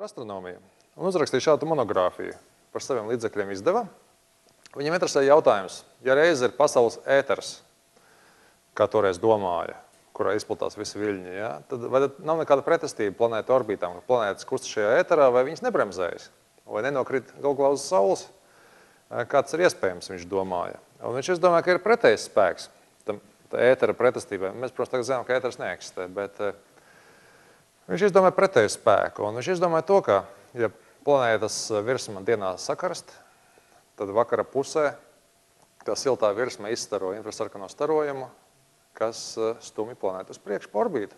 astronomiju un uzrakstīja šādu monogrāfiju par saviem līdzekļiem izdeva. Viņam interesē jautājums, ja reiz ir pasaules ēters, kā toreiz domāja, kurā izplatās visi viļņi, ja, tad vai nav nekāda pretestība planētu orbītām, ka planētas kusta šajā ēterā, vai viņas nebremzējas, vai nenokrit galvā uz Saules, kāds ir iespējams, viņš domāja. Un viņš izdomāja, ka ir pretējs spēks tam ētera pretestībai. Mēs, protams, tagad zinām, ka ēters neeksistē, bet viņš izdomāja pretēju spēku. Un viņš izdomāja to, ka, ja planētas virsma dienā sakarst, tad vakara pusē tā siltā virsma izstaro infrasarkano starojumu, kas stumj planētu uz priekšu pa orbītu.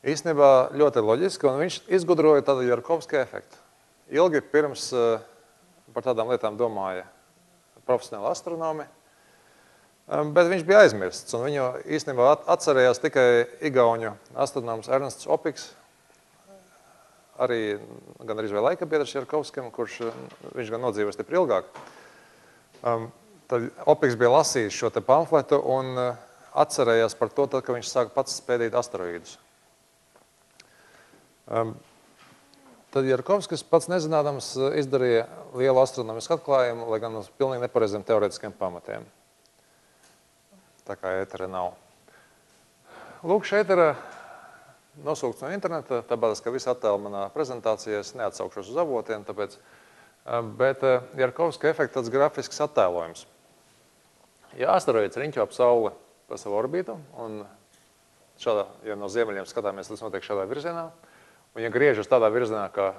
Īstenībā ļoti loģiski, un viņš izgudroja tādu Jarkovska efektu. Ilgi pirms par tādām lietām domāja profesionāli astronomi, bet viņš bija aizmirsts, un viņu īstenībā atcerējās tikai igauņu astronoms Ernsts Opiks, arī gan arī laika biedrs Jarkovskim, kurš viņš gan nodzīvoja stipri ilgāk. Tad Opiks bija lasījis šo te pamfletu un atcerējās par to, tad, ka viņš sāka pats spēdīt asteroīdus. Tad Jarkovskis pats nezinādams izdarīja lielu astronomisku atklājumu, lai gan uz pilnīgi nepareiziem teorētiskiem pamatiem. Tā kā ētera nav. Lūk, šeit ir nosūkts no interneta, tāpēc, ka visi attēli manā prezentācijā, es neatsaukšos uz avotiem, tāpēc, bet Jarkovska efekta tāds grafisks attēlojums. Ja asteroīds riņķo ap Sauli pa savu orbītu, un šādā, ja no ziemeļiem skatāmies, tas notiek šādā virzienā, un ja griežas tādā virzienā, kā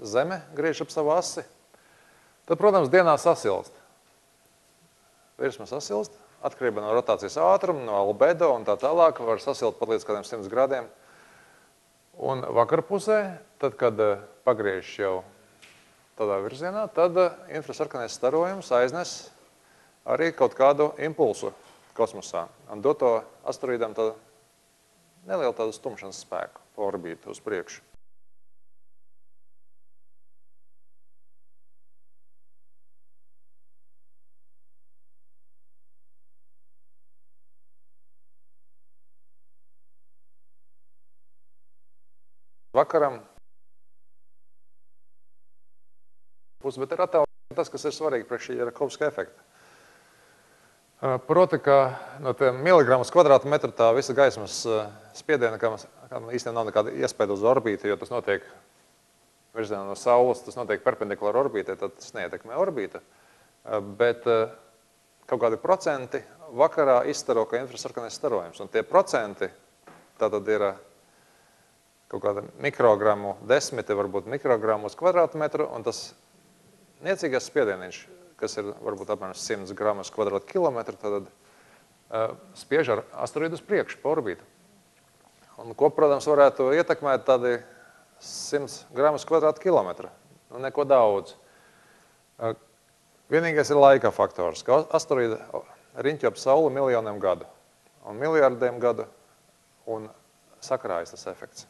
Zeme griež ap savu asi, tad, protams, dienā sasilst. Virsma sasilst, atkarībā no rotācijas ātruma, no albedo un tā tālāk, var sasilt pat līdz kādiem 100 grādiem. Un vakarpusē, tad, kad pagriež jau tādā virzienā, tad infrasarkanais starojums aiznes arī kaut kādu impulsu kosmosā un dot to asteroīdam nelielu tādu stumšanas spēku pa orbītu uz priekšu. Vakaram bet ir attēlot tas, kas ir svarīgi priekš šī Jarkovska efekta. Proti, ka no tiem miligramus kvadrātmetru tā visa gaismas spiediena, kam īstenībā nav nekāda iespēja uz orbīti, jo tas notiek virzienā no Saules, tas notiek perpendikulāri orbītē, tad tas neietekmē orbītu. Bet kaut kādi procenti vakarā izstaro kā infrasarkanais starojums. Un tie procenti tātad ir kaut kāda mikrogramu desmiti, varbūt mikrogramu uz kvadrātmetru, un tas niecīgais spiedieniņš, kas ir varbūt apmēram 100 gramus kvadrātkilometru, tad spiež ar asteroīdu uz priekšu pa orbītu. Un ko, protams, varētu ietekmēt tādi 100 gramus kvadrātkilometru. Nu, neko daudz. Vienīgais ir laika faktors, ka asteroīdi riņķo ap Sauli miljoniem gadu un miljardiem gadu un sakrājas tas efekts.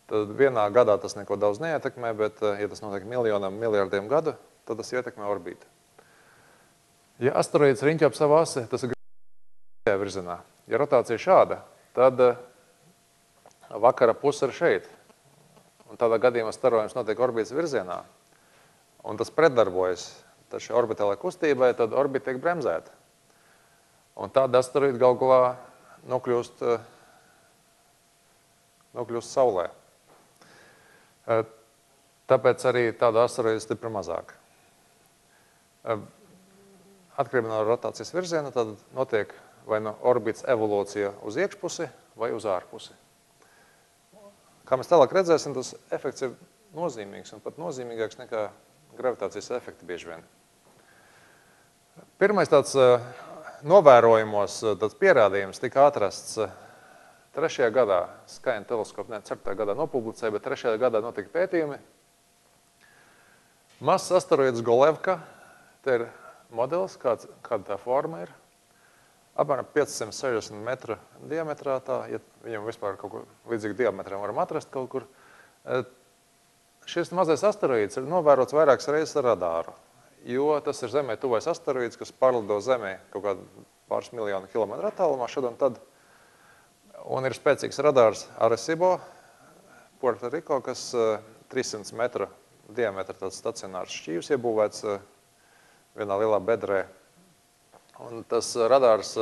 Tad vienā gadā tas neko daudz neietekmē, bet, ja tas notiek miljonam, miljardiem gadu, tad tas ietekmē orbītu. Ja asteroīds riņķo ap savu asi, tas ir grīzajā virzienā. Ja rotācija šāda, tad vakara puse ir šeit. Un tādā gadījumā starojums notiek orbītas virzienā, un tas pretdarbojas šai orbitālai kustībai, tad orbīta tiek bremzēta. Un tāda asteroīda galu galā nokļūst Saulē. Tāpēc arī tāda asteroīda stipri mazāk. Atkarībā no rotācijas virziena, tad notiek vai no orbitas evolūcija uz iekšpusi vai uz ārpusi. Kā mēs tālāk redzēsim, tas efekts ir nozīmīgs un pat nozīmīgāks nekā gravitācijas efekti bieži vien. Pirmais tāds novērojumos tāds pierādījums tika atrasts 3. gadā, Skyne teleskopu, 4. gadā nopublicēja, bet 3. gadā notika pētījumi. Mazs asteroīds Golevka, te ir modelis, kāda tā forma ir. Apmēram 560 metru diametrā tā, ja viņam vispār kaut ko līdzīgi diametram varam atrast kaut kur. Šis mazais asteroīds ir novērots vairākas reizes ar radāru, jo tas ir Zemē tuvais asteroīds, kas pārlido Zemē kaut kādu pāris miljonu kilometru attālumā šad un tad. Un ir spēcīgs radārs Arecibo Puerto Rico, kas 300 metru diametra tāds stacionārs šķīvs iebūvēts vienā lielā bedrē. Un tas radārs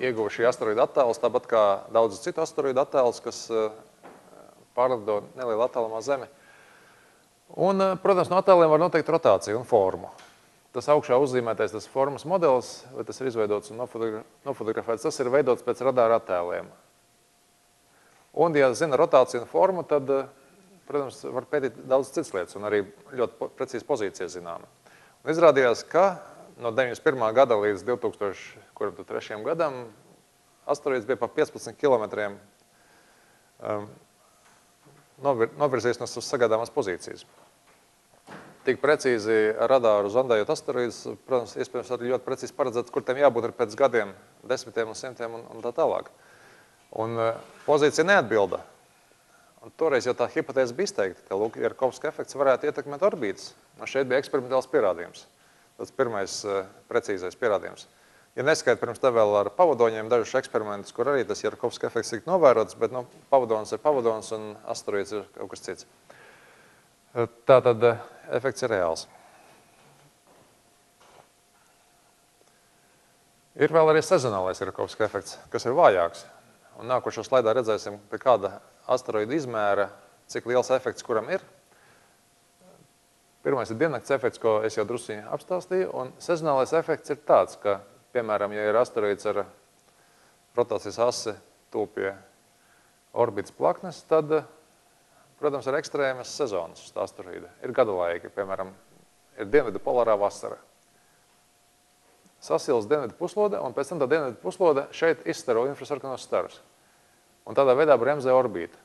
ieguva šī asteroīda attēlus, tāpat kā daudz citu asteroīdu attēlus, kas pārlido nelielu attālumā Zemi. Un, protams, no attēliem var noteikt rotāciju un formu. Tas augšā uzzīmētais tas formas modelis, vai tas ir izveidots un nofotografēts, tas ir veidots pēc radāra attēliem. Un, ja zina rotāciju un formu, tad, protams, var pētīt daudz citas lietas un arī ļoti precīzi pozīcijas zināma. Un izrādījās, ka no 91. gada līdz 2003. gadam asteroīds bija pa 15 kilometriem novirzies no sagaidāmās pozīcijas. Tik precīzi radāru zondējot asteroīdus, protams, iespējams arī ļoti precīzi paredzēt, kur tiem jābūt ir pēc gadiem, desmitiem un simtiem un tā tālāk. Un pozīcija neatbilda. Un toreiz jau tā hipotēze bija izteikta, ka Jarkovska efekts varētu ietekmēt orbītas. Un šeit bija eksperimentāls pierādījums. Tas pirmais precīzais pierādījums. Ja neskaita pirms te vēl ar pavadoņiem dažus eksperimentus, kur arī tas Jarkovska efekts tika novērots, bet pavadonis ir pavadonis un asteroīds ir kaut kas cits. Tātad efekts ir reāls. Ir vēl arī sezonālais Jarkovska efekts, kas ir vājāks. Un nākošo slaidā redzēsim, pie kāda asteroīda izmēra, cik liels efekts kuram ir. Pirmais ir diennakts efekts, ko es jau drusciņi apstāstīju, un sezonālais efekts ir tāds, ka, piemēram, ja ir asteroīds ar rotācijas asi tuvu pie orbitas plaknes, tad, protams, ir ekstrēmas sezonas uz tā asteroīda. Ir gada laiki, piemēram, ir dienvidu polarā vasara. Sasils dienvidu puslode, un pēc tam tā dienvidu puslode šeit izstaro infrasarkanos starus. Un tādā veidā bremzē orbītu.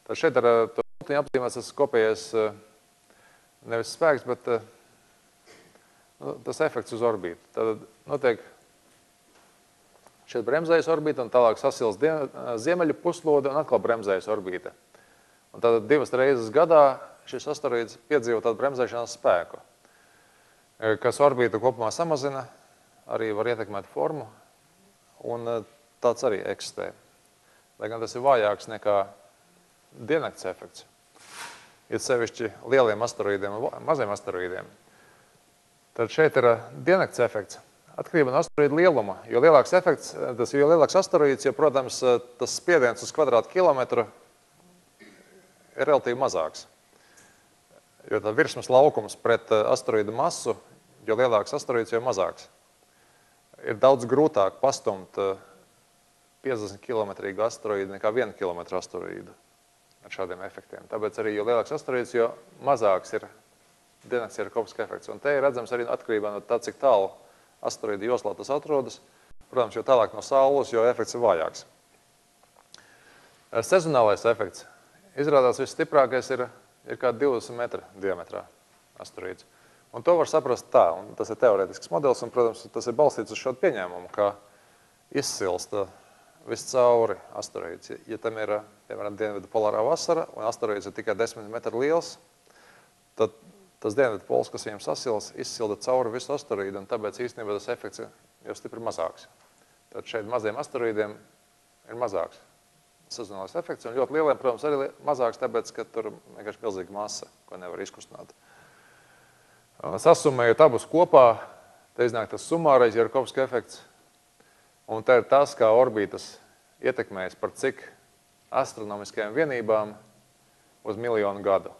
Tad šeit ar to pultiņu apzīmēts tas kopējais nevis spēks, bet tas efekts uz orbītu. Tad notiek šeit bremzējas orbīta, un tālāk sasils ziemeļu puslode, un atkal bremzējas orbīta. Un tad 2 reizes gadā šis asteroīds piedzīvo tādu bremzēšanās spēku, kas orbītu kopumā samazina, arī var ietekmēt formu, un tāds arī eksistē. Lai gan tas ir vājāks nekā diennakts efekts. Ir sevišķi lieliem asteroīdiem un maziem asteroīdiem. Tad šeit ir diennakts efekts. Atkarība no asteroīda lieluma. Jo lielāks efekts, jo lielāks asteroīds, jo, protams, tas spiediens uz kvadrātkilometru ir relatīvi mazāks. Jo tā virsmas laukums pret asteroīdu masu, jo lielāks asteroīds, jo mazāks. Ir daudz grūtāk pastumt 50 kilometrīgu asteroīdu nekā 1 kilometru asteroīdu ar šādiem efektiem. Tāpēc arī, jo lielāks asteroīds, jo mazāks ir diennakts Jarkovska efekts. Un te ir redzams arī atkarībā no tā, cik tālu asteroīdu joslā tas atrodas. Protams, jo tālāk no Saules, jo efekts ir vājāks. Sezonālais efekts. Izrādās visstiprākais ir kā 20 metru diametrā asteroīds. Un to var saprast tā, un tas ir teorētisks modelis, un, protams, tas ir balstīts uz šādu pieņēmumu, ka izsilsta viscauri asteroīds. Ja tam ir, piemēram, dienvidu polārā vasara, un asteroīds ir tikai 10 metru liels, tad tas dienvidu pols, kas viņam sasils, izsilda cauri visu asteroīdu, un tāpēc īstenībā tas efekts ir jau stipri mazāks. Tad šeit maziem asteroīdiem ir mazāks sezonālais efekts, un ļoti lieliem, protams, arī mazāks, tāpēc, ka tur vienkārši milzīga masa, ko nevar izkustināt. Sasummējot abus kopā, te iznāk tas summārais Jarkovska efekts, un te ir tas, kā orbītas ietekmējas par cik astronomiskajām vienībām uz 1 miljonu gadu.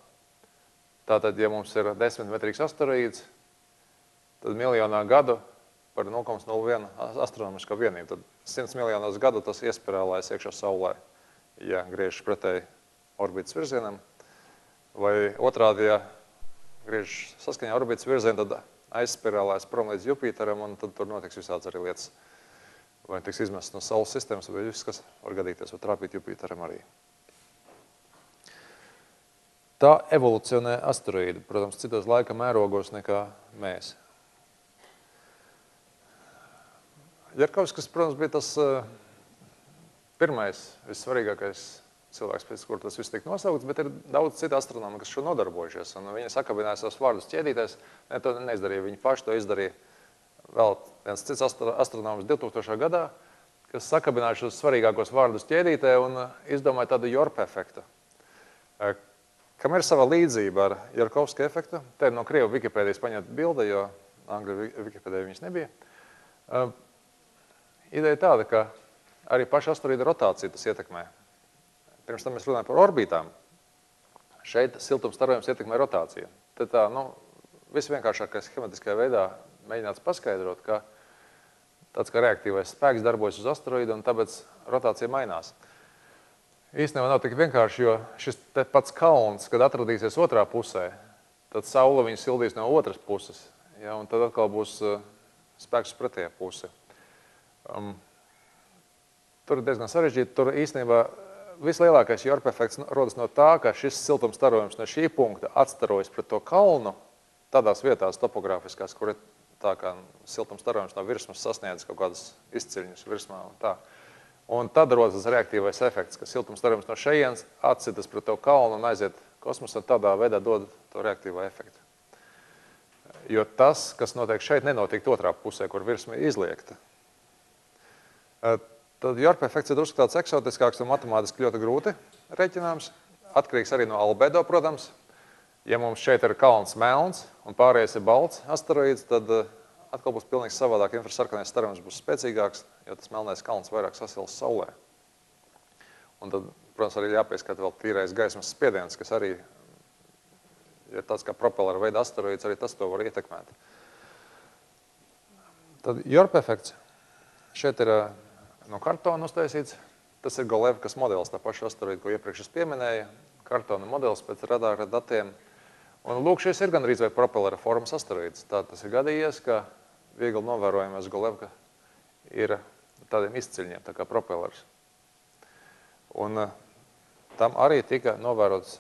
Tātad, ja mums ir 10 metrīgs asteroīds, tad miljonā gadu par 0,01 astronomisko vienību. Tad 100 miljonos gadu tas iespirālēs iekšā Saulē, ja griežas pretēji orbitas virzienam. Vai otrādi, ja griežas saskaņā orbitas virzienu, tad aizspirālēs prom līdz Jupiteram, un tad tur notiks visāds arī lietas. Vai tiks izmests no Saules sistēmas, vai viss, kas var gadīties, vai trāpīt Jupiteram arī. Tā evolucionē asteroīdi, protams, citos laika mērogos nekā mēs. Jarkovskis, protams, bija tas pirmais, vissvarīgākais cilvēks, pēc kur tas viss tiek nosaukts, bet ir daudz citu astronomu, kas šo nodarbojušies, un viņi sakabināja savus vārdus ķēdītēs. Ne, to neizdarīja, viņi paši to izdarīja. Vēl viens cits astronoms 2000. gadā, kas sakabināja šos svarīgākos vārdus ķēdītē un izdomāja tādu Yorp efektu, kam ir sava līdzība ar Jarkovska efektu. Te ir no Krievu Wikipēdijas paņemta bilde, jo Angļu Wikipēdijā viņas nebija. Ideja tāda, ka arī paša asteroīda rotācija tas ietekmē. Pirms tam mēs runājam par orbītām. Šeit siltums starojums ietekmē rotāciju. Te tā, visvienkāršākais schematiskajā veidā mēģināts paskaidrot, ka tāds kā reaktīvais spēks darbojas uz asteroīdu un tāpēc rotācija mainās. Īstenībā nav tik vienkārši, jo šis te pats kalns, kad atradīsies otrā pusē, tad saule viņu sildīs no otras puses, ja, un tad atkal būs spēks pretējā puse. Tur ir diezgan sarežģīti. Tur īstenībā vislielākais Yorp efekts rodas no tā, ka šis siltums starojums no šī punkta atstarojas pret to kalnu tādās vietās topogrāfiskās, kur ir tā kā siltums starojums no virsmas sasniedz kaut kādas izciļņus virsmā un tā. Un tad rodas reaktīvais efekts, ka siltums starojums no šejienes atsitas pret to kalnu un aiziet kosmosā, tādā veidā dod to reaktīvo efektu. Jo tas, kas notiek šeit, nenotiek otrā pusē, kur virsma ir izliekta. Tad Yorp efekts ir drusku tāds eksotiskāks un matemātiski ļoti grūti reķināms. Atkarīgs arī no albedo, protams. Ja mums šeit ir kalns melns un pārējais ir balts asteroīds, tad atkal būs pilnīgi savādāk. Infrasarkanais starojums būs spēcīgāks, jo tas melnais kalns vairāk sasils saulē. Un tad, protams, arī jāpieskata vēl tīrais gaismas spiediens, kas arī ir tāds kā propellera veida asteroīds, arī tas to var ietekmēt. Tad Yorp efekts šeit ir no kartona uztaisīts. Tas ir Golevkas modelis, tā paša asteroīda, ko iepriekš es pieminēju. Kartona modelis pēc radāra datiem. Un lūk, šis ir gandrīz vai propellera formas asteroīds. Tā tas ir gadījies, ka viegli novērojamais Golevka ir tādiem izciļņiem, tā kā propellers. Un tam arī tika novērots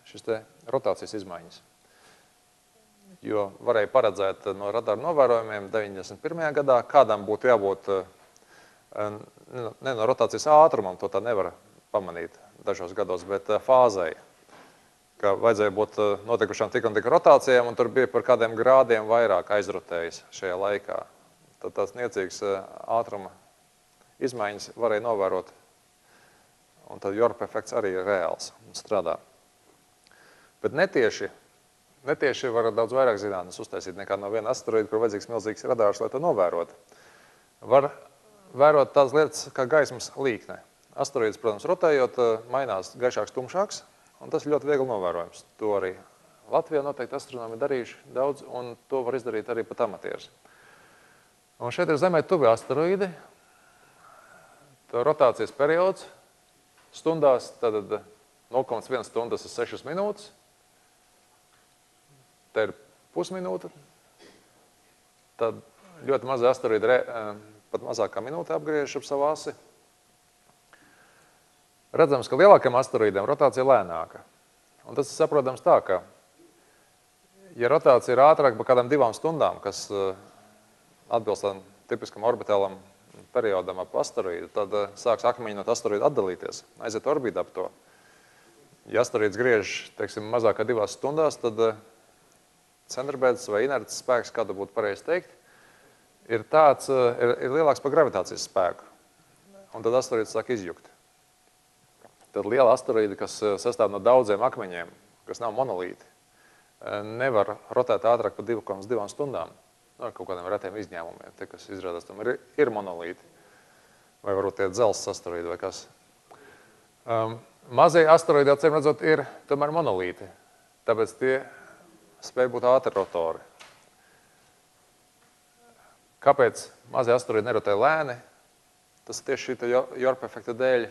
šis te rotācijas izmaiņas. Jo varēja paredzēt no radāra novērojumiem 91. gadā, kādam būtu jābūt ne no rotācijas ātrumam, to tā nevar pamanīt dažos gados, bet fāzei, ka vajadzēja būt notikušām tik un tik rotācijām, un tur bija par kādiem grādiem vairāk aizrotējis šajā laikā. Tad tās niecīgas ātruma izmaiņas varēja novērot, un tad Yorp efekts arī ir reāls un strādā. Bet netieši var daudz vairāk zinātnes uztaisīt nekā no viena asteroīda, kur vajadzīgs milzīgs radārs, lai to novērotu. Var vērot tādas lietas kā gaismas līkne. Asteroīds, protams, rotējot, mainās gaišāks, tumšāks, un tas ir ļoti viegli novērojams. To arī Latvijā noteikti astronomi darījuši daudz, un to var izdarīt arī pat amatieris. Un šeit ir Zemē tuvi asteroīdi. Tā rotācijas periods stundās, tad 0,1 stundas ir 6 minūtes. Te ir pusminūte. Tad ļoti mazi asteroīdi pat mazākā minūte apgriež ap savu asi. Redzams, ka lielākiem asteroīdiem rotācija lēnāka. Un tas ir saprotams tā, ka, ja rotācija ir ātrāk par kādām 2 stundām, kas atbilst tādam tipiskam orbitālam periodam ap asteroīdu, tad sāks akmeņi no asteroīda atdalīties, aiziet orbītā ap to. Ja asteroīds griež, teiksim, mazāk kā 2 stundās, tad centribēdas vai inerces spēks, kādu būtu pareizi teikt, ir lielāks par gravitācijas spēku. Un tad asteroīds sāk izjukt. Tad liela asteroīda, kas sastāv no daudziem akmeņiem, kas nav monolīti, nevar rotēt ātrāk par 2,2 stundām. Ar kaut kādiem retiem izņēmumiem, tie, kas izrādās tam ir monolīti. Vai varbūt tie dzelzs asteroīdi vai kas. Mazie asteroīdi, acīm redzot, ir tomēr monolīti. Tāpēc tie spēj būt ātri rotori. Kāpēc mazie asteroīdi nerotē lēni? Tas tieši šī Yorp efekta dēļ,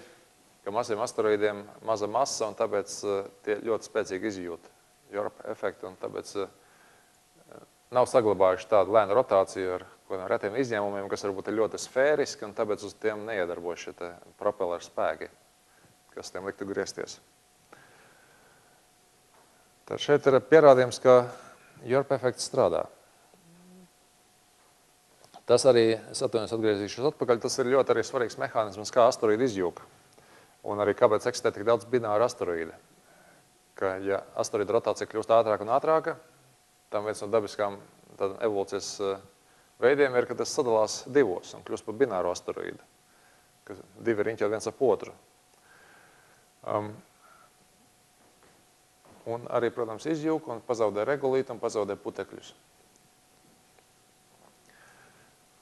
ka maziem asteroīdiem maza masa, un tāpēc tie ļoti spēcīgi izjūt Yorp efektu, un tāpēc nav saglabājuši tādu lēnu rotāciju ar kādiem retiem izņēmumiem, kas varbūt ir ļoti sfēriski, un tāpēc uz tiem neiedarbojas šie propelleru spēki, kas tiem liktu griezties. Tad šeit ir pierādījums, ka Yorp efekts strādā. Tas arī, es atgriezīšos atpakaļ, tas ir ļoti arī svarīgs mehānisms, kā asteroīdi izjūka. Un arī kāpēc eksistē tik daudz bināru asteroīdu. Ka, ja asteroīda rotācija kļūst ātrāka un ātrāka, tam viens no dabiskām evolūcijas veidiem ir, ka tas sadalās divos un kļūst par bināru asteroīdu. ka divi riņķo viens ap otru. Un arī, protams, izjūka un pazaudē regulītu un pazaudē putekļus.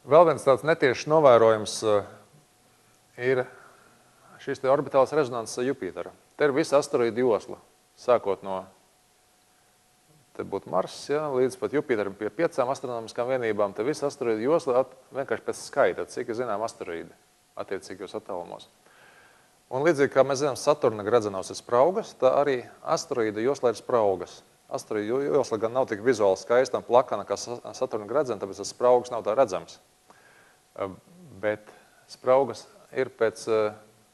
Vēl viens tāds netieši novērojums ir šis te orbitāls rezonanses ar Jupiteru. Te ir visa asteroīdu josla, sākot no, te būtu Mars, ja, līdz pat Jupiteram pie 5 astronomiskām vienībām, te visa asteroīdu josla vienkārši pēc skaita, cik ir zinām asteroīdi attiecīgos attālumos. Un līdzīgi, kā mēs zinām, Saturna gredzenavs ir spraugas, tā arī asteroīdu joslā ir spraugas. Asteroīdu josla gan nav tik vizuāli skaista un plakana, kā Saturna gredzena, tāpēc tas spraugas nav tā redzams. Bet spraugas ir pēc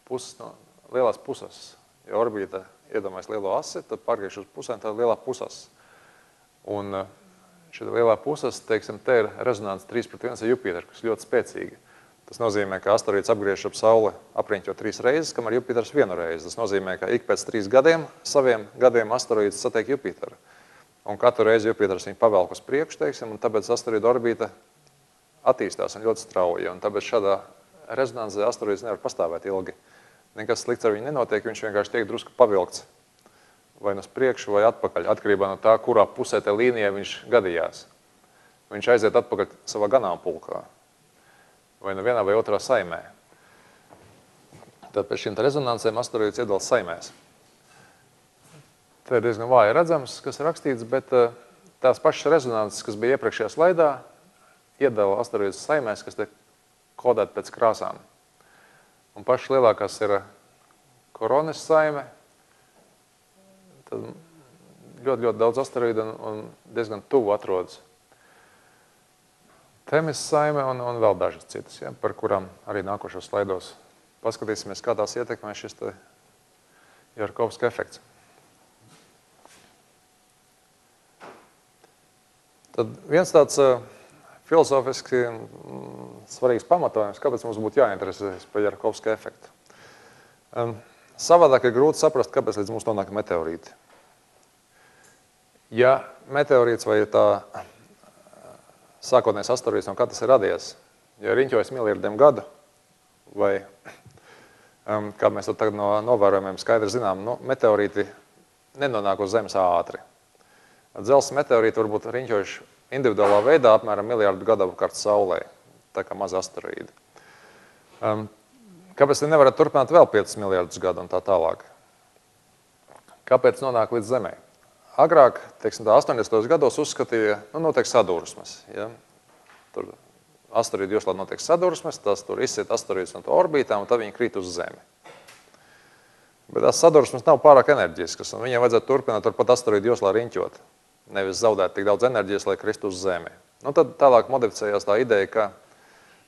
puses, no lielās puses. Ja orbīta iedomājas lielo asi, tad pārgriež uz pusēm, tā ir lielā pusas. Un šī lielā puses, teiksim, te ir rezonanse 3:1 ar Jupiteru, kas ļoti spēcīga. Tas nozīmē, ka asteroīds apgriež ap Sauli apriņķo 3 reizes, kamēr Jupiters 1 reizi. Tas nozīmē, ka ik pēc 3 gadiem, saviem gadiem asteroīds satiek Jupiteru. Un katru reizi Jupiters viņu pavelk uz priekšu, teiksim, un tāpēc asteroīda orbīta attīstās un ļoti strauji. Un tāpēc šādā rezonansē asteroīds nevar pastāvēt ilgi. Nekas slikts ar viņu nenotiek, viņš vienkārši tiek drusku pavilkts vai uz priekšu vai atpakaļ, atkarībā no tā, kurā pusē te līnijā viņš gadījās. Viņš aiziet atpakaļ savā ganāmpulkā vai no vienā vai otrā saimē. Tad pēc šīm rezonansēm asteroīds iedala saimēs. Te ir diezgan vāji redzams, kas ir rakstīts, bet tās pašas rezonanses, kas bija iepriekšējā slaidā, iedala asteroīdus saimēs, kas te kodēti pēc krāsām. Un pašas lielākās ir Koronis saime, tad ļoti daudz asteroīdu un diezgan tuvu atrodas. Temis saime un vēl dažas citas, ja, par kurām arī nākošos slaidos paskatīsimies, kā tās ietekmē šis te Jarkovska efekts. Tad viens tāds filozofiski svarīgs pamatojums, kāpēc mums būtu jāinteresēs par Jarkovska efektu. Savādāk ir grūti saprast, kāpēc līdz mums nonāk meteorīti. Ja meteorīts vai tā sākotnējais asteroīds, no kā tas ir radies, ja riņķojas miljardiem gadu, vai, kā mēs tagad no novērojumiem skaidri zinām, meteorīti nenonāk uz Zemes ātri. Dzelzs meteorīti varbūt riņķojuši individuālā veidā apmēram miljardu gadu apkārt Saulē, tā kā maza asteroīdi. Kāpēc viņi nevarat turpināt vēl 5 miljardus gadu un tā tālāk? Kāpēc nonāk līdz Zemē? Agrāk, teiksim, 80. gados uzskatīja, notiek sadursmes. Ja? Tur asteroīdu joslā notiek sadursmes, tas tur izsiet asteroīdus no to orbītām, un tad viņi krīt uz Zemi. Bet tās sadursmes nav pārāk enerģiskas, un viņiem vajadzētu turpināt turpat asteroīdu joslā riņķot. Nevis zaudēt tik daudz enerģijas, lai kristu uz Zemi. Tad tālāk modificējās tā ideja, ka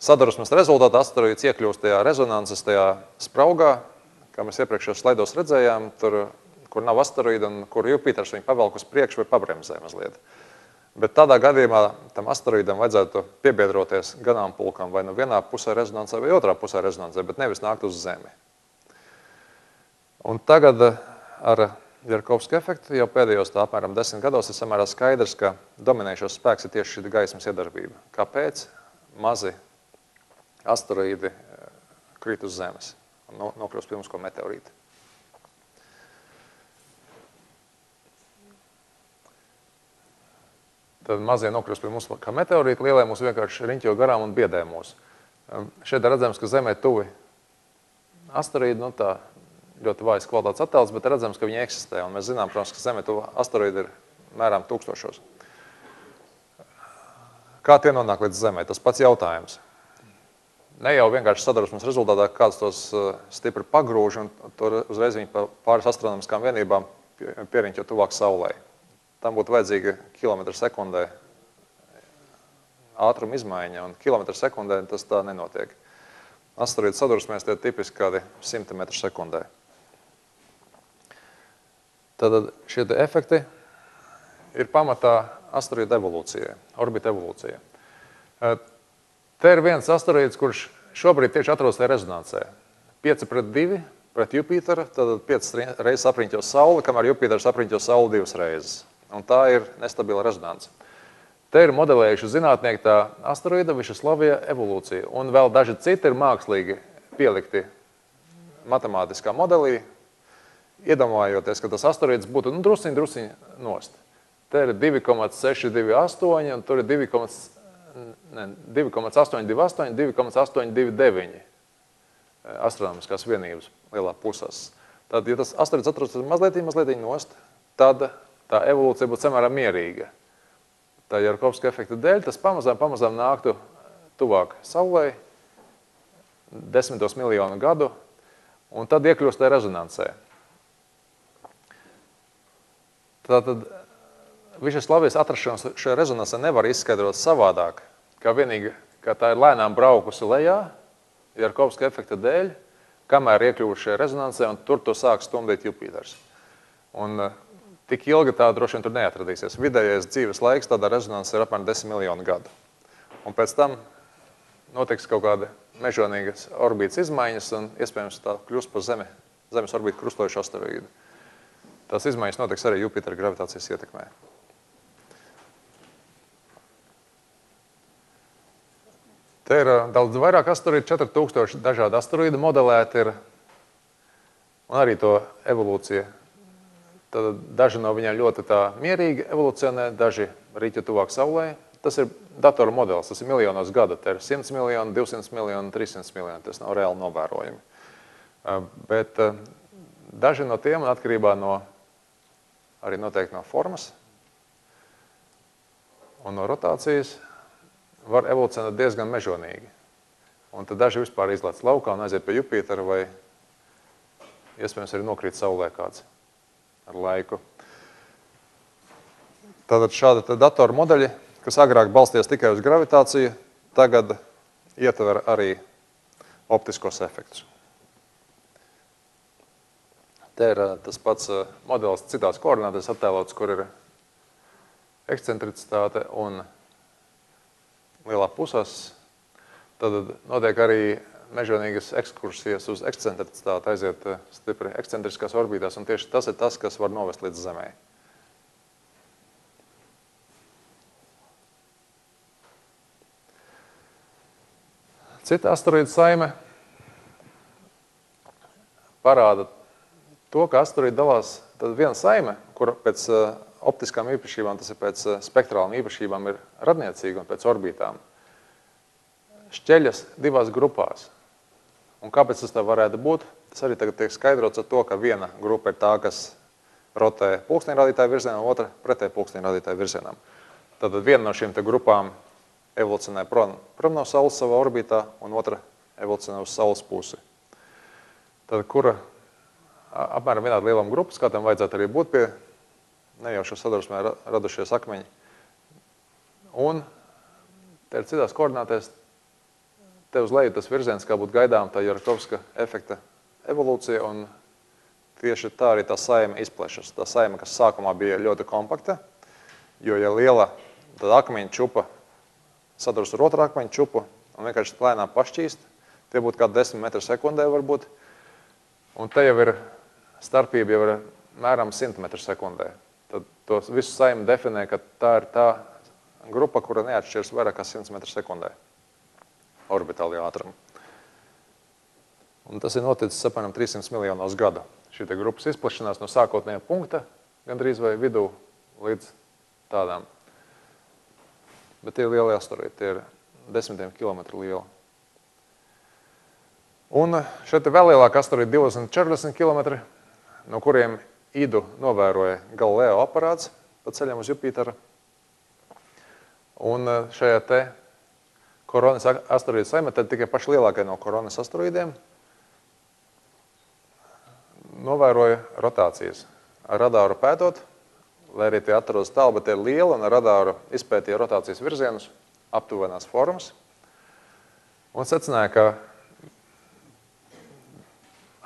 sadursmes rezultātā asteroīds iekļūst tajā rezonanses, tajā spraugā, kā mēs iepriekšējos slaidos redzējām, kur nav asteroīda un kur Jupiters viņu pavelk uz priekšu vai pabremzē mazliet. Bet tādā gadījumā tam asteroīdam vajadzētu piebiedroties ganāmpulkam vai no vienā pusē rezonansē vai otrā pusē rezonansē, bet nevis nākt uz Zemi. Un tagad ar Jarkovska efektu jau pēdējos tā apmēram 10 gados ir samērā skaidrs, ka dominējošais spēks ir tieši šī gaismas iedarbība. Kāpēc mazi asteroīdi krīt uz Zemes un nokļūst pie mums kā meteorīti? Tad mazie nokļūst pie mums kā meteorīti, lielie mūs vienkārši riņķo garām un biedē mūs. Šeit redzams, ka Zemē tuvi asteroīdi, tā ļoti vājas kvalitātes attēls, bet redzams, ka viņi eksistē. Un mēs zinām, protams, ka Zemē tuvi asteroīdi ir mērām tūkstošos. Kā tie nonāk līdz Zemē? Tas pats jautājums. Ne jau vienkārši sadursmes rezultātā kāds tos stipri pagrūž un tur uzreiz viņi pāris astronomiskām vienībām pieriņķo tuvāk Saulei. Tam būtu vajadzīga kilometra sekundē ātruma izmaiņa, un kilometra sekundē tas tā nenotiek. Asteroīdu sadursmēs tie tipiski kādi 100 metru sekundē. Tad šie efekti ir pamatā asteroīdu evolūcijai, orbita evolūcijai. Te ir viens asteroīds, kurš šobrīd tieši atrodas tajā rezonansē. 5:2 pret Jupiteru, tad 5 reizes apriņķo Sauli, kamēr Jupiters apriņķo Sauli 2 reizes. Un tā ir nestabila rezonanse. Te ir modelējuši zinātnieki tā asteroīda Višeslavija evolūcija. Un vēl daži citi ir mākslīgi pielikti matemātiskā modelī, iedomājoties, ka tas asteroīds būtu drusciņ nost. Te ir 2,628 un tur ir 2,828, 2,829 astronomiskās vienības lielā pusas. Tad, ja tas asteroīds atrodas mazliet nost, tad tā evolūcija būtu samērā mierīga. Tā Jarkovska efekta dēļ tas pamazām nāktu tuvāk Saulei, 10 miljonu gadu, un tad iekļūst tajā rezonansē. Tātad Višeslavijas atrašanos šajā rezonansē nevar izskaidrot savādāk, kā vienīgi, ka tā ir lēnām braukusi lejā, Jarkovska efekta dēļ, kamēr iekļuvuši šajā rezonansē, un tur to sāk stumdīt Jupiters. Un tik ilgi tā droši vien tur neatradīsies. Vidējais dzīves laiks tādā rezonansē ir apmēram 10 miljonu gadu. Un pēc tam notiks kaut kāda mežonīgas orbītas izmaiņas, un iespējams tā kļūst par Zemes orbītu krustojušu asteroīdu. Tās izmaiņas notiks arī Jupitera gravitācijas ietekmē. Te ir daudz vairāk asteroīdu, 4000 dažādi asteroīdi modelēti ir, un arī to evolūcija. Tad daži no viņiem ļoti tā mierīgi evolūcionē, daži riķa tuvāk Saulē. Tas ir datoru modelis, tas ir miljonos gadu. Te ir 100 miljoni, 200 miljoni, 300 miljoni. Tas nav reāli novērojami. Bet daži no tiem, atkarībā no, arī noteikti no formas un no rotācijas, var evolūcionēt diezgan mežonīgi. Un tad daži vispār izlēc laukā un aiziet pie Jupitera vai iespējams arī nokrīt Saulē kāds ar laiku. Tātad šāda datoru modeļi, kas agrāk balsties tikai uz gravitāciju, tagad ietver arī optiskos efektus. Te ir tas pats modelis citās koordinātēs attēlots, kur ir ekscentricitāte un lielā pusas. Tad notiek arī mežonīgas ekskursijas uz ekscentricitāti, aiziet stipri ekscentriskās orbītās, un tieši tas ir tas, kas var novest līdz Zemē. Cita asteroīdu saime parāda to, ka asteroīdi dalās, tad viena saime, kur pēc optiskām īpašībām, tas ir pēc spektrālām īpašībām, ir radniecīga un pēc orbītām, šķeļas divās grupās. Un kāpēc tas tā varētu būt? Tas arī tagad tiek skaidrots ar to, ka viena grupa ir tā, kas rotē pulksteņrādītāju virzienā, un otra pretēji pulksteņrādītāju virzienām. Tad viena no šīm te grupām evolucionē prom no Saules savā orbītā, un otra evolucionē uz Saules pusi. Tad kura apmēram vienāda lieluma grupas, kā tam vajadzētu arī būt pie nejaušā sadursmē radušies akmeņi. Un te ir citās koordinātēs, te uz leju tas virziens, kā būtu gaidām tā Jarkovska efekta evolūcija, un tieši tā arī tā saime izplešas. Tā saime, kas sākumā bija ļoti kompakta, jo ja liela tad akmeņa čupa sadurs ar otru akmeņa čupu un vienkārši lēnām pašķīst, tie būtu kā 10 metru sekundē varbūt, un te jau ir starpība jau ir mēram 100 metru sekundē. Tad to visu saimi definē, ka tā ir tā grupa, kura neatšķiras vairāk kā 100 metru sekundē orbitālajā ātrumā. Un tas ir noticis apmēram 300 miljonos gadu. Šī te grupas izplašanās no sākotnējā punkta, gandrīz vai vidū, līdz tādām. Bet tie ir lieli asteroīdi, tie ir 10 kilometru lieli. Un šeit ir vēl lielāka asteroīdi 240 kilometri, no kuriem Idu novēroja Galileo aparāts pa ceļam uz Jupiteru. Un šajā te Koronas asteroīdu saimē, tad tikai paši lielākie no Koronas asteroīdiem, novēroja rotācijas. Ar radāru pētot, lai arī tie atrodas tālu, bet tie ir lieli, un ar radāru izpētīja rotācijas virzienus, aptuvenās formas, un secināja, ka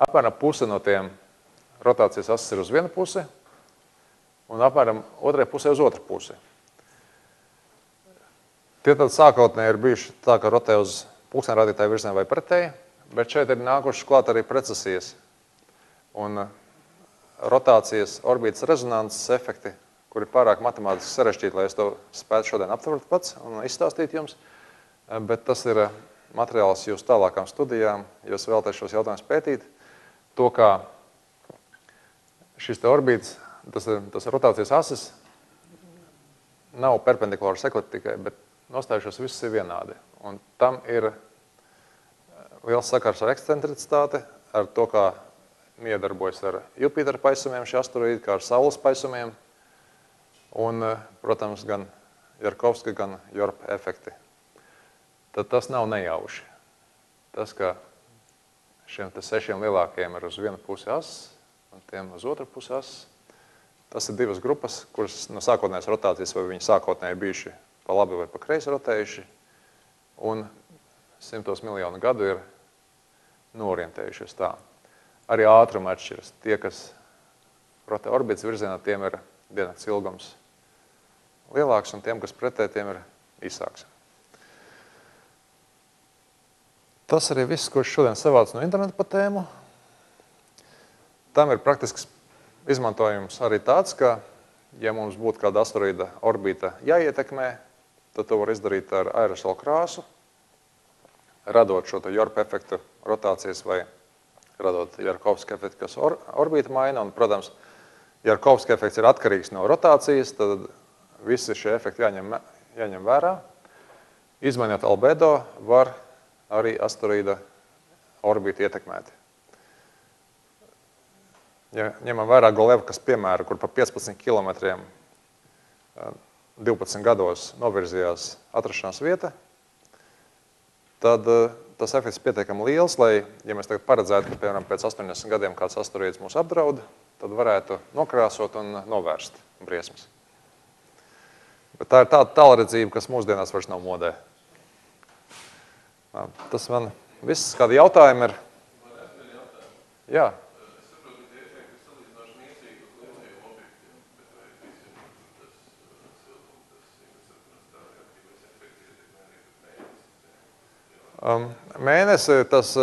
apmēram puse no tiem rotācijas asas ir uz vienu pusi, un apmēram otrai pusē uz otru pusi. Tie tad sākotnēji ir bijuši tā, ka rotē uz pulksteņrādītāju virzienā vai pretēji, bet šeit ir nākušas klāt arī precesijas un rotācijas orbītas rezonanses efekti, kuri ir pārāk matemātiski sarežģīti, lai es to spētu šodien aptvert pats un izstāstīt jums, bet tas ir materiāls jūsu tālākām studijām, ja jūs vēlaties šos jautājumus pētīt, to, kā šis te orbīts, tas rotācijas asis, nav perpendikulārs ekliptikai, bet nostājušos visus ir vienādi. Un tam ir liels sakars ar ekscentricitāti, ar to, kā miedarbojas ar Jupitera paisumiem šie asteroīdi, kā ar Saules paisumiem, un, protams, gan Jarkovska, gan Jorpa efekti. Tad tas nav nejauši. Tas, ka šiem te 6 lielākajiem ir uz vienu pusi ass, un tiem uz otru pusi ass, tas ir divas grupas, kuras no sākotnējas rotācijas vai viņi sākotnēji bijuši pa labi vai pa kreisi rotējuši, un 100 miljonu gadu ir norientējušies tā. Arī ātruma atšķiras. Tie, kas rotē orbitas virzienā, tiem ir diennakts ilgums lielāks, un tiem, kas pretē, tiem ir īsāks. Tas arī viss, ko es šodien savācu no interneta pa tēmu. Tam ir praktisks izmantojums arī tāds, ka, ja mums būtu kāda asteroīda orbīta jāietekmē, tad to var izdarīt ar aerosolu krāsu, radot šo Jorpa efektu rotācijas vai radot Jarkovska efektu, kas orbīta maina. Un, protams, Jarkovska efekts ir atkarīgs no rotācijas, tad visi šie efekti jāņem vērā. Izmainot albedo, var arī asteroīda orbītu ietekmēti. Ja ņemam vērā Golevkas piemēru, kur pa 15 kilometriem 12 gados novirzījās atrašanās vieta, tad tas efekts pietiekami liels, lai, ja mēs tagad paredzētu, ka, piemēram, pēc 80 gadiem kāds asteroīds mūs apdraud, tad varētu nokrāsot un novērst briesmas. Bet tā ir tāda tālredzība, kas mūsdienās vairs nav modē. Tas man viss, kādi jautājumi ir. Jā. Es saprotu, ka tie efekti ir salīdzinoši niecīgi uz lielajiem objektiem, bet vai visiem tas siltums, tas investorplanetārija aktīvais efekts ietekmē arī Mēnesi? Mēnesi, tas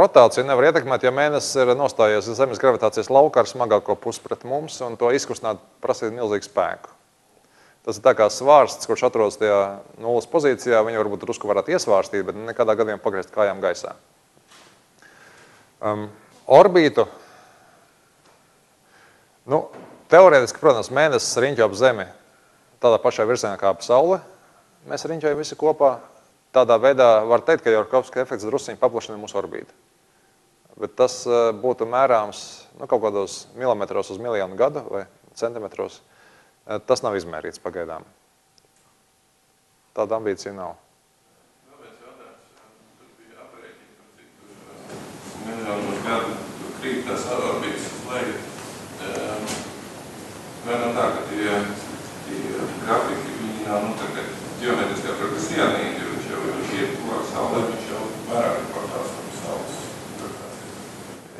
rotāciju nevar ietekmēt, ja Mēnesis ir nostājies Zemes gravitācijas laukā ar smagāko pusi pret mums, un to izkustināt prasīt milzīgu spēku. Tas ir tā kā svārsts, kurš atrodas tajā nulles pozīcijā, viņi varbūt drusku varētu iesvārstīt, bet nekādā gadījumā pagriezt kājām gaisā. Orbītu. Nu, teorētiski, protams, Mēnesis riņķo ap Zemi tādā pašā virzienā kā ap Sauli. Mēs riņķojam visi kopā. Tādā veidā var teikt, ka Jarkovska efekts drusciņi paplašina mūsu orbītu. Bet tas būtu mērāms kaut kādos milimetros uz miljonu gadu vai centimetros. Tas nav izmērīts pagaidām. Tāda ambīcija nav. Vēl viens jautājums. Tur bija aprēķini, par cik tur miljonus gadu krīt tās orbītas uz leju. Vai nav tā, ka tie grafiki, viņi nav, tagad ģeometriskā progresijā neīdi, jo viņš jau iet tuvāk Saulē, viņš jau vairāk portās no Saules.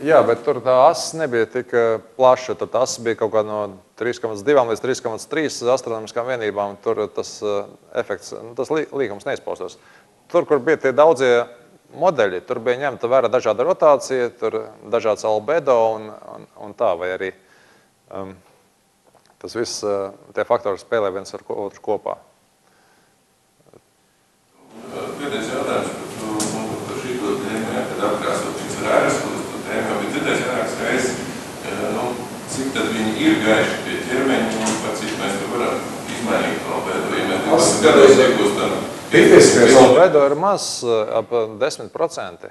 Jā, bet tur tā asa nebija tik plaša. Tad asa bija kaut kā no 3,2 līdz 3,3 astronomiskām vienībām. Tur tas efekts, tas līkums neizpaustos. Tur, kur bija tie daudzie modeļi, tur bija ņemta vērā dažāda rotācija, tur dažāds albedo un tā, vai arī tas viss, tie faktori spēlē viens ar otru kopā. Pēdējais jautājums par šīto tēmu, kad apkrāsot viņas ar aerosolis. Bet dzirdēs vairākas reizes, cik tad viņi ir gaiši pie ķermeņa un par cik mēs to varam izmainīt to albedo. Ja mēs 20 gados iegūstam... Tipiskais albedo ir maz, ap 10%.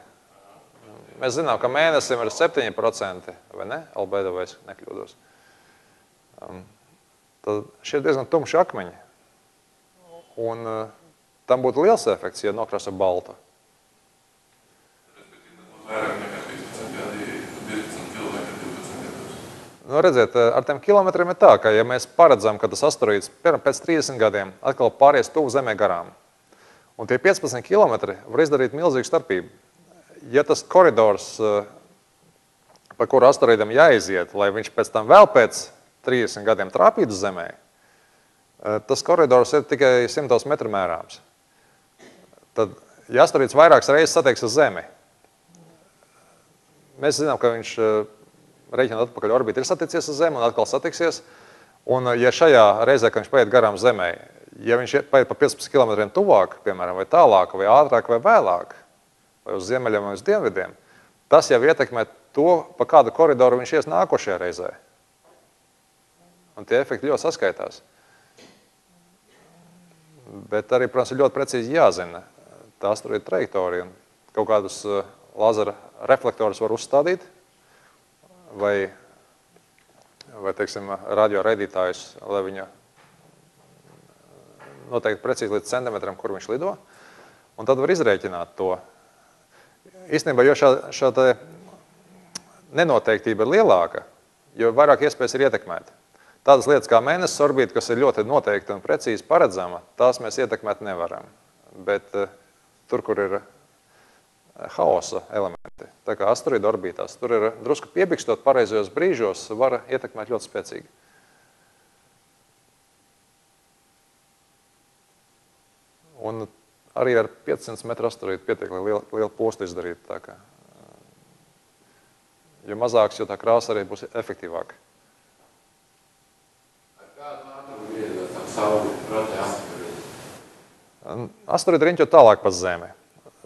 Mēs zinām, ka Mēnesim ir 7%, vai ne? Albedo, vai es nekļūdos. Tad šie ir diezgan tumši akmeņi. Un tam būtu liels efekts, ja nokrāso baltu. Vairāk nekā 15 gadi, 15 kilometri, 12 gados. Nu, redziet, ar tiem kilometriem ir tā, ka ja mēs paredzam, ka tas asteroīds pēc 30 gadiem atkal pāries tuvu Zemē garām, un tie 15 kilometri var izdarīt milzīgu starpību. Ja tas koridors, pa kuru asteroīdam jāiziet, lai viņš pēc tam vēl pēc 30 gadiem trāpītu Zemē, tas koridors ir tikai 100 metru mērāms. Tad, ja asteroīds vairākas reizes satiekas uz Zemi, mēs zinām, ka viņš reiķinot atpakaļ orbīti ir saticies uz Zemi un atkal satiksies. Un ja šajā reizē, kad viņš paiet garām Zemē, Ja viņš paiet pa 15 km tuvāk, piemēram, vai tālāk, vai ātrāk, vai vēlāk, vai uz ziemeļiem, vai uz dienvidiem, tas jau ietekmē to, pa kādu koridoru viņš ies nākošajā reizē. Un tie efekti ļoti saskaitās. Bet arī, protams, ir ļoti precīzi jāzina tā asteroīda trajektorija. Kaut kādus lazera reflektorus var uzstādīt vai teiksim, radio raidītājus, lai viņa noteikti precīzi līdz centimetram, kur viņš lido, un tad var izrēķināt to. Īstenībā, jo šā nenoteiktība ir lielāka, jo vairāk iespējas ir ietekmēt. Tādas lietas kā mēnesis orbīta, kas ir ļoti noteikti un precīzi paredzama, tās mēs ietekmēt nevaram. Bet tur, kur ir haosa elementi, tā kā asteroīda orbītās, tur ir drusku piebikstot pareizajos brīžos, var ietekmēt ļoti spēcīgi. Un arī ar 500 metru asteroīdu pietiek, lai lielu postu izdarītu. Tā kā. Jo mazāks, jo tā krāsa arī būs efektīvāka. Ar kādu ātrumu viedot ap Sauli rotē asteroīdu? Asteroīdi riņķo tālāk pa Zemi.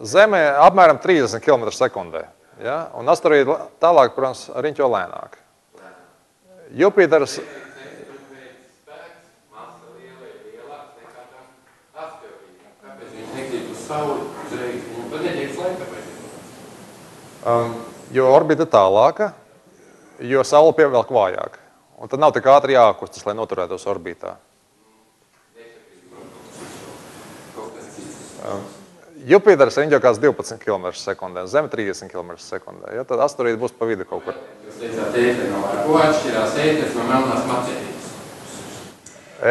Zeme apmēram 30 km sekundē. Ja? Un asteroīdi tālāk, protams, riņķo lēnāk. Jupiters... Jo orbita tālāka, jo Saule pievelk vājāk. Un tad nav tik ātri jākustas, lai noturētos orbītā. Jupiters riņķo kāds 12 km sekundē, Zeme 30 km sekundē. Ja? Tad asteroīdi būs pa vidu kaut kur. Jūs teicāt, ar ko atšķirās ēters no melnās matērijas?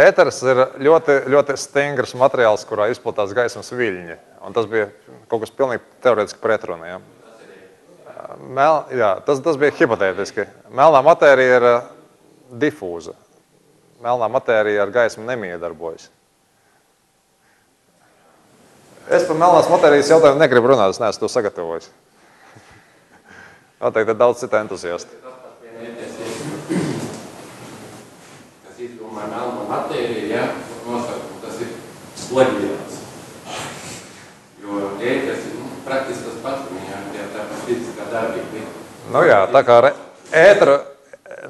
Ēters ir ļoti, ļoti stingrs materiāls, kurā izplatās gaismas viļņi. Un tas bija kaut kas pilnīgi teorētiski pretruna. Ja? Tas bija hipotētiski. Melnā matērija ir difūza. Melnā matērija ar gaismu nemiedarbojas. Es par melnās matērijas jautājumu negribu runāt, es neesmu to sagatavojis. Noteikti ir daudz cita entuziasti. Kas izdomāja melno matēriju, ja, nosaukumu, tas ir slagvielās. Jo ēters ir praktiski tas pats, ja tāpēc fiziskā darbība. Nu jā, tā kā ar ēteru,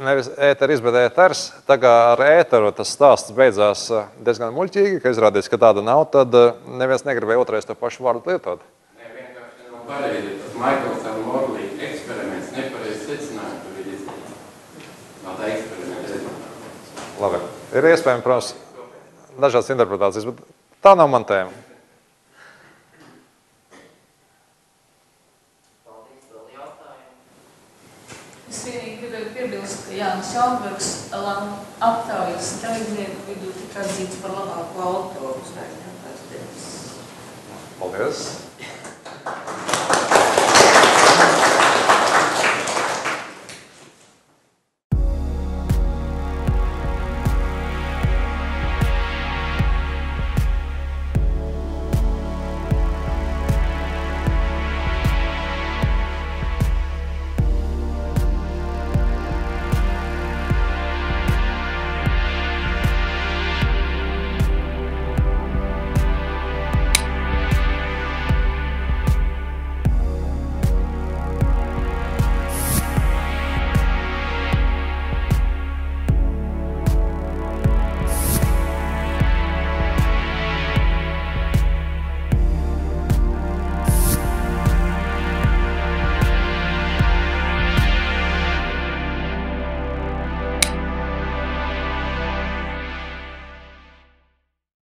nevis ēteris, bet ēters, tā kā ar ēteru tas stāsts beidzās diezgan muļķīgi, ka izrādīs, ka tāda nav, tad neviens negribēja otrais to pašu vārdu lietot. Nē, vienkārši nav pareizi. Tas Michaels un Morley eksperiments nepareizi secināja, tur ir izdarīts. Nav tā eksperimenta rezultāts. Labi. Ir iespējami, protams, dažādas interpretācijas, bet tā nav man tēma. Es vienīgi gribēju piebilst, ka Jānis Jaunbergs aptaujas dalībnieku vidū tika atzīts par labāko autoru uz Rēķinu pēc dienas. Paldies!